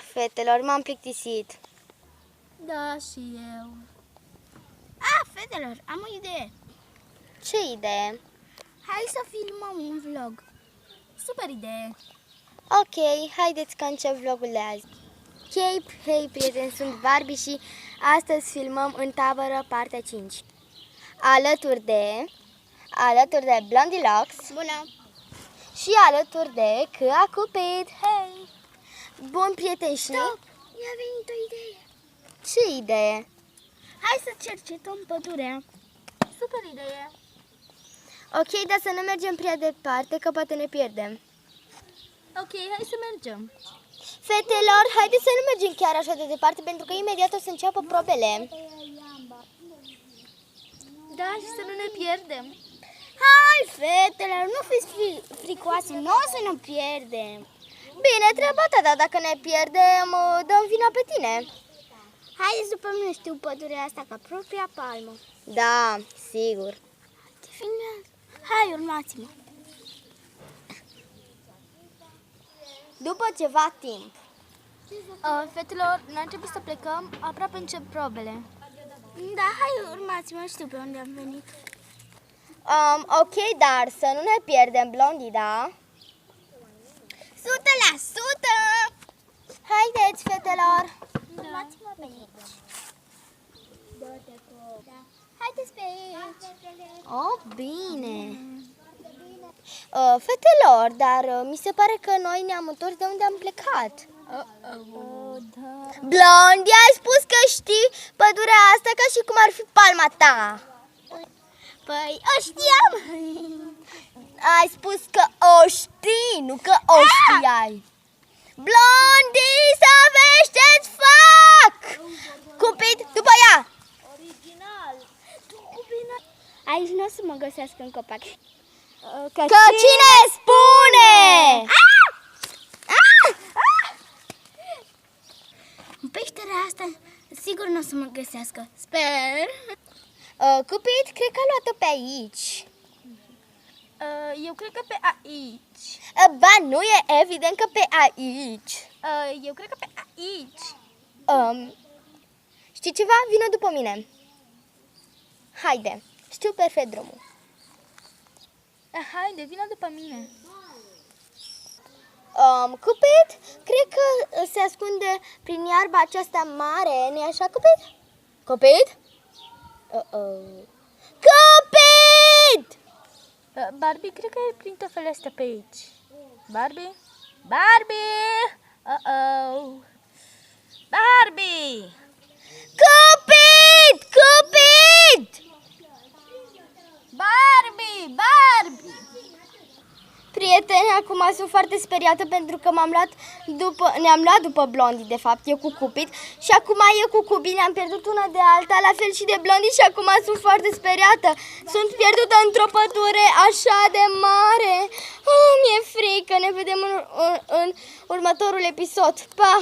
fetelor, m-am plictisit. Da, și eu. Fetelor, am o idee. Ce idee? Hai să filmăm un vlog. Super idee. Ok, haideți că încep vlogul de azi. Hei prieteni, sunt Barbie și astăzi filmăm în tabără partea 5. Alături de Blondie Locks. Bună. Și alături de Căa Cupid. Hei. Bun, prieteni, și Stop, mi-a venit o idee. ce idee? Hai să cercetăm pădurea. Super idee. Ok, dar să nu mergem prea departe, că poate ne pierdem. Ok, hai să mergem. Fetelor, haideți să nu mergem chiar așa de departe, pentru că imediat o să înceapă probele. Da, și să nu ne pierdem. Hai, fetelor, nu fiți fricoase, nu o să ne pierdem. Bine, treaba ta, dar dacă ne pierdem, dăm vina pe tine. Haideți după mine, știu pădurea asta ca propria palmă. Da, sigur. Te filmează. Hai, urmați-mă. După ceva timp. Fetelor, noi trebuie să plecăm, aproape încep probele. Da, hai, urmați-mă, știu pe unde am venit. Ok, dar să nu ne pierdem, Blondie, da? 100%! Haideți, fetelor! Urmați-mă pe aici. Haideți pe aici. Oh, bine! Fetelor, dar mi se pare că noi ne-am întors de unde am plecat. Da. Blondie, ai spus că știi pădurea asta ca și cum ar fi palma ta. Păi, o știam! Ai spus că o știi, nu că o știai. Blondie, să vezi ce-ți fac! Cupid, după ea! Original! Aici nu o să mă găsească în copac. Că cine spune? În peștera asta sigur nu o să mă găsească. Sper. Cupid, cred că a luat-o pe aici. Eu cred că pe aici. Ba, nu e evident că pe aici. Eu cred că pe aici. Știi ceva? Vină după mine. Haide, știu perfect drumul. Haide, vină după mine. Cupid, cred că se ascunde prin iarba aceasta mare, nu-i așa, Cupid? Cupid? Cupid! Barbie, cred că e prin tăfele astea pe aici. Barbie? Barbie! Barbie! Cupid! Cupid! Barbie! Barbie! Prieteni, acum sunt foarte speriată pentru că ne-am luat după Blondie, de fapt, eu cu Cupid, și acum eu cu Cupid ne-am pierdut una de alta, la fel și de Blondie, și acum sunt foarte speriată. Sunt pierdută într-o pădure așa de mare. Mi-e frică, ne vedem în următorul episod. Pa!